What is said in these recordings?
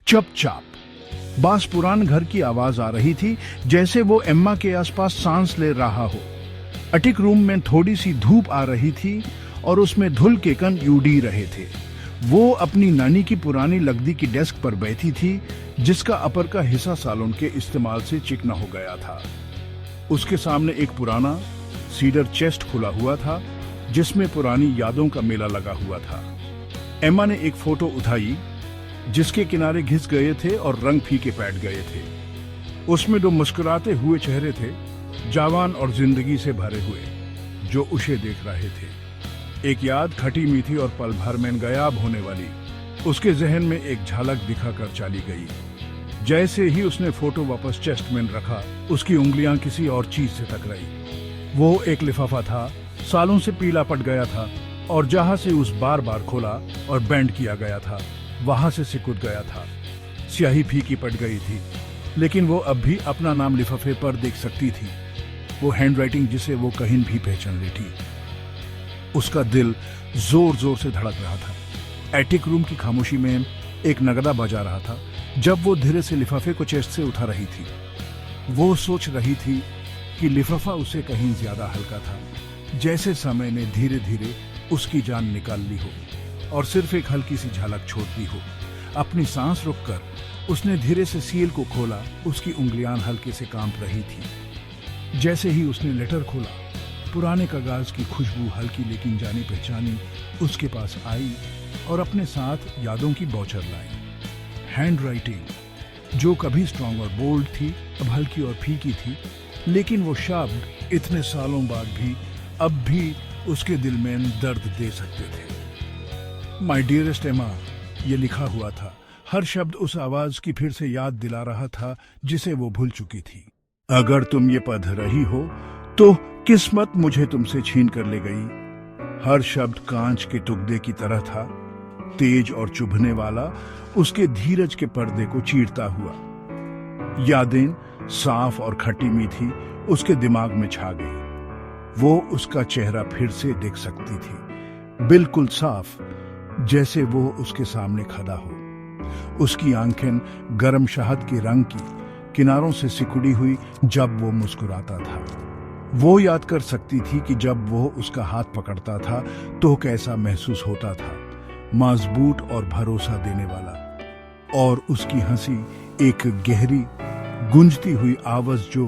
चुपचाप। बास पुरान घर की आवाज आ रही थी, जैसे वो एम्मा के आसपास सांस ले रहा हो। अटिक रूम में थोड़ी सी धूप आ रही थी और उसमें धुल के कण उड़ रहे थे। वो अपनी नानी की पुरानी लकड़ी की डेस्क पर बैठी थी, जिसका अपर का हिस्सा सालों के इस्तेमाल से चिकना हो गया था। उसके सामने एक पुराना सीडर चेस्ट खुला हुआ था, जिसमें पुरानी यादों का मेला लगा हुआ था। एम्मा ने एक फोटो उठाई, जिसके किनारे घिस गए थे और रंग फीके बैठ गए थे। उसमें दो मुस्कुराते हुए चेहरे थे, जवान और जिंदगी से भरे हुए, जो उसे देख रहे थे। एक याद खटी मीठी और पल भर में गायब होने वाली उसके जहन में एक झलक दिखाकर चली गई। जैसे ही उसने फोटो वापस चेस्ट में रखा, उसकी उंगलियां किसी और चीज से टकराई। वो एक लिफाफा था, सालों से पीला पड़ गया था, और जहां से उस बार बार खोला और बैंड किया गया था, वहां से सिकुड़ गया था। स्याही फीकी पड़ गई थी, लेकिन वो अब भी अपना नाम लिफाफे पर देख सकती थी, वो हैंडराइटिंग जिसे वो कहीं भी पहचान लेती। उसका दिल जोर जोर से धड़क रहा था। एटिक रूम की खामोशी में एक नगदा बजा रहा था जब वो धीरे से लिफाफे को चेस्ट से उठा रही थी। वो सोच रही थी कि लिफाफा उससे कहीं ज्यादा हल्का था, जैसे समय ने धीरे धीरे उसकी जान निकाल ली हो और सिर्फ एक हल्की सी झलक छोड़ दी हो। अपनी सांस रोककर उसने धीरे से सील को खोला। उसकी उंगलियां हल्के से कांप रही थी। जैसे ही उसने लेटर खोला, पुराने कागज की खुशबू हल्की लेकिन जानी पहचानी उसके पास आई और अपने साथ यादों की बौछार लाई। हैंडराइटिंग जो कभी स्ट्रांग और बोल्ड थी, अब हल्की और फीकी थी, लेकिन वो शब्द इतने सालों बाद भी अब भी उसके दिल में दर्द दे सकते थे। माय डियरेस्ट एमा, ये लिखा हुआ था। हर शब्द उस आवाज की फिर से याद दिला रहा था जिसे वो भूल चुकी थी। अगर तुम ये पढ़ रही हो तो किस्मत मुझे तुमसे छीन कर ले गई। हर शब्द कांच के टुकड़े की तरह था, तेज और चुभने वाला, उसके धीरज के पर्दे को चीरता हुआ। यादें साफ और खटी मीठी उसके दिमाग में छा गई। वो उसका चेहरा फिर से देख सकती थी, बिल्कुल साफ, जैसे वो उसके सामने खड़ा हो। उसकी आंखें गर्म शहद के रंग की किनारों से सिकुड़ी हुई जब वो मुस्कुराता था। वो याद कर सकती थी कि जब वो उसका हाथ पकड़ता था तो कैसा महसूस होता था, मजबूत और भरोसा देने वाला। और उसकी हंसी एक गहरी गूंजती हुई आवाज जो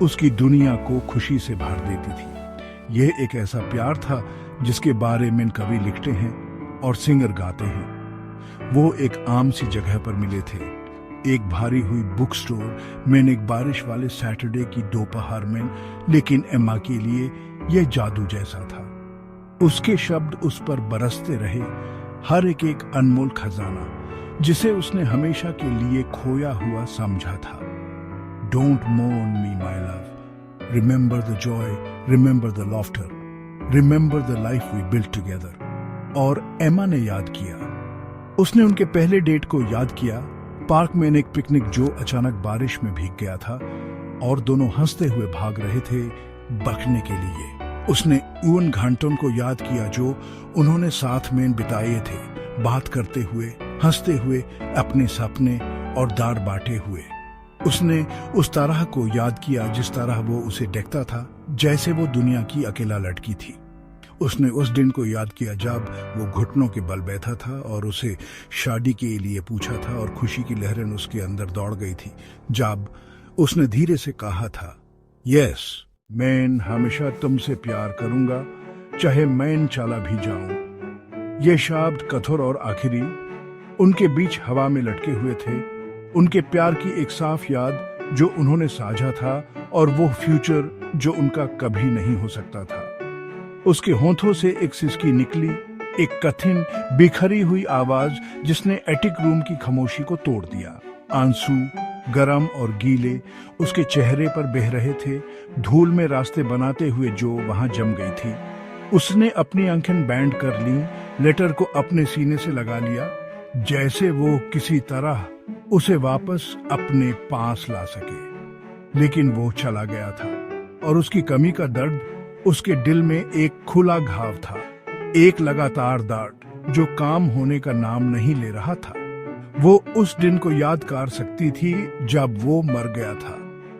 उसकी दुनिया को खुशी से भर देती थी। यह एक ऐसा प्यार था जिसके बारे में कवि लिखते हैं और सिंगर गाते हैं। वो एक आम सी जगह पर मिले थे, एक भारी हुई बुक स्टोर में, एक बारिश वाले सैटरडे की दोपहर में, लेकिन एम्मा के लिए यह जादू जैसा था। उसके शब्द उस पर बरसते रहे, हर एक अनमोल खजाना जिसे उसने हमेशा के लिए खोया हुआ समझा था। Don't mourn me my love, remember the joy, remember the laughter, remember the life we built together. और एम्मा ने याद किया, उसने उनके पहले डेट को याद किया, पार्क में एक पिकनिक जो अचानक बारिश में भीग गया था और दोनों हंसते हुए भाग रहे थे बकने के लिए। उसने उन घंटों को याद किया जो उन्होंने साथ में बिताए थे, बात करते हुए, हंसते हुए, अपने सपने और दार बांटे हुए। उसने उस तरह को याद किया जिस तरह वो उसे देखता था, जैसे वो दुनिया की अकेला लड़की थी। उसने उस दिन को याद किया जब वो घुटनों के बल बैठा था और उसे शादी के लिए पूछा था और खुशी की लहरें उसके अंदर दौड़ गई थी जब उसने धीरे से कहा था, यस, मैं हमेशा तुमसे प्यार करूंगा, चाहे मैं चला भी जाऊं। ये शब्द कठोर और आखिरी उनके बीच हवा में लटके हुए थे, उनके प्यार की एक साफ याद जो उन्होंने साझा था और वो फ्यूचर जो उनका कभी नहीं हो सकता था। उसके होठों से एक सिसकी निकली, एक कठिन बिखरी हुई आवाज जिसने एटिक रूम की खामोशी को तोड़ दिया। आंसू गरम और गीले उसके चेहरे पर बह रहे थे, धूल में रास्ते बनाते हुए जो वहां जम गई थी। उसने अपनी आंखें बैंड कर ली, लेटर को अपने सीने से लगा लिया, जैसे वो किसी तरह उसे वापस अपने पास ला सके। लेकिन वो चला गया था और उसकी कमी का दर्द उसके दिल में एक खुला घाव था, एक लगातार दर्द जो काम होने का नाम नहीं ले रहा था। वो उस दिन को याद कर सकती थी जब वो मर गया था,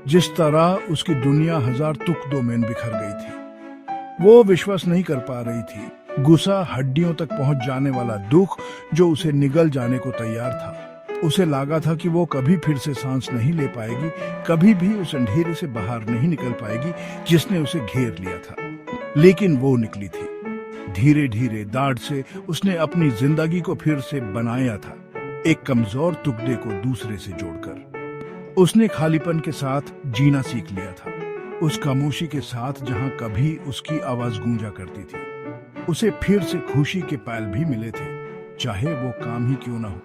जिस तरह उसकी दुनिया हजार टुकड़ों में बिखर गई थी। वो विश्वास नहीं कर पा रही थी। गुस्सा, हड्डियों तक पहुंच जाने वाला दुख जो उसे निगल जाने को तैयार था। उसे लगा था कि वो कभी फिर से सांस नहीं ले पाएगी, कभी भी उस अंधेरे से बाहर नहीं निकल पाएगी जिसने उसे घेर लिया था। लेकिन वो निकली थी। धीरे धीरे दाढ़ से उसने अपनी जिंदगी को फिर से बनाया था, एक कमजोर टुकड़े को दूसरे से जोड़कर। उसने खालीपन के साथ जीना सीख लिया था, उस खामोशी के साथ जहां कभी उसकी आवाज गूंजा करती थी। उसे फिर से खुशी के पल भी मिले थे, चाहे वो काम ही क्यों ना हो।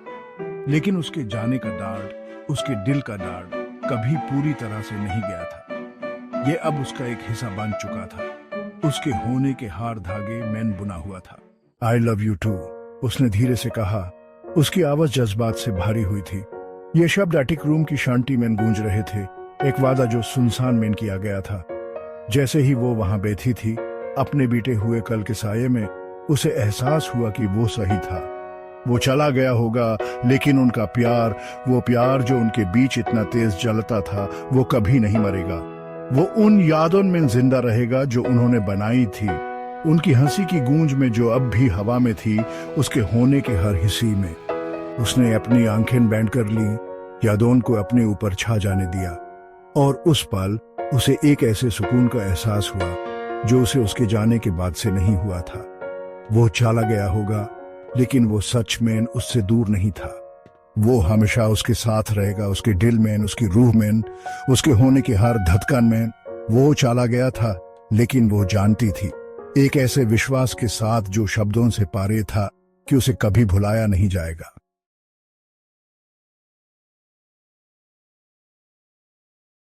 लेकिन उसके जाने का डार्ड, उसके दिल का डार्ड कभी पूरी तरह से नहीं गया था। ये अब उसका एक हिस्सा बन चुका था। उसके होने के हार धागे मैन बुना हुआ था। आई लव यू टू, उसने धीरे से कहा। उसकी आवाज जज्बात से भारी हुई थी। ये शब्द अटिक रूम की शांति में गूंज रहे थे, एक वादा जो सुनसान में किया गया था। जैसे ही वो वहां बैठी थी अपने बीते हुए कल के साये में, उसे एहसास हुआ कि वो सही था। वो चला गया होगा, लेकिन उनका प्यार, वो प्यार जो उनके बीच इतना तेज जलता था, वो कभी नहीं मरेगा। वो उन यादों में जिंदा रहेगा जो उन्होंने बनाई थी, उनकी हंसी की गूंज में जो अब भी हवा में थी, उसके होने के हर हिस्से में। उसने अपनी आंखें बैंड कर ली, यादों को अपने ऊपर छा जाने दिया, और उस पल उसे एक ऐसे सुकून का एहसास हुआ जो उसे उसके जाने के बाद से नहीं हुआ था। वो चला गया होगा, लेकिन वो सच में उससे दूर नहीं था। वो हमेशा उसके साथ रहेगा, उसके दिल में, उसकी रूह में, उसके होने की हर धड़कन में। वो चला गया था, लेकिन वो जानती थी, एक ऐसे विश्वास के साथ जो शब्दों से पारे था, कि उसे कभी भुलाया नहीं जाएगा।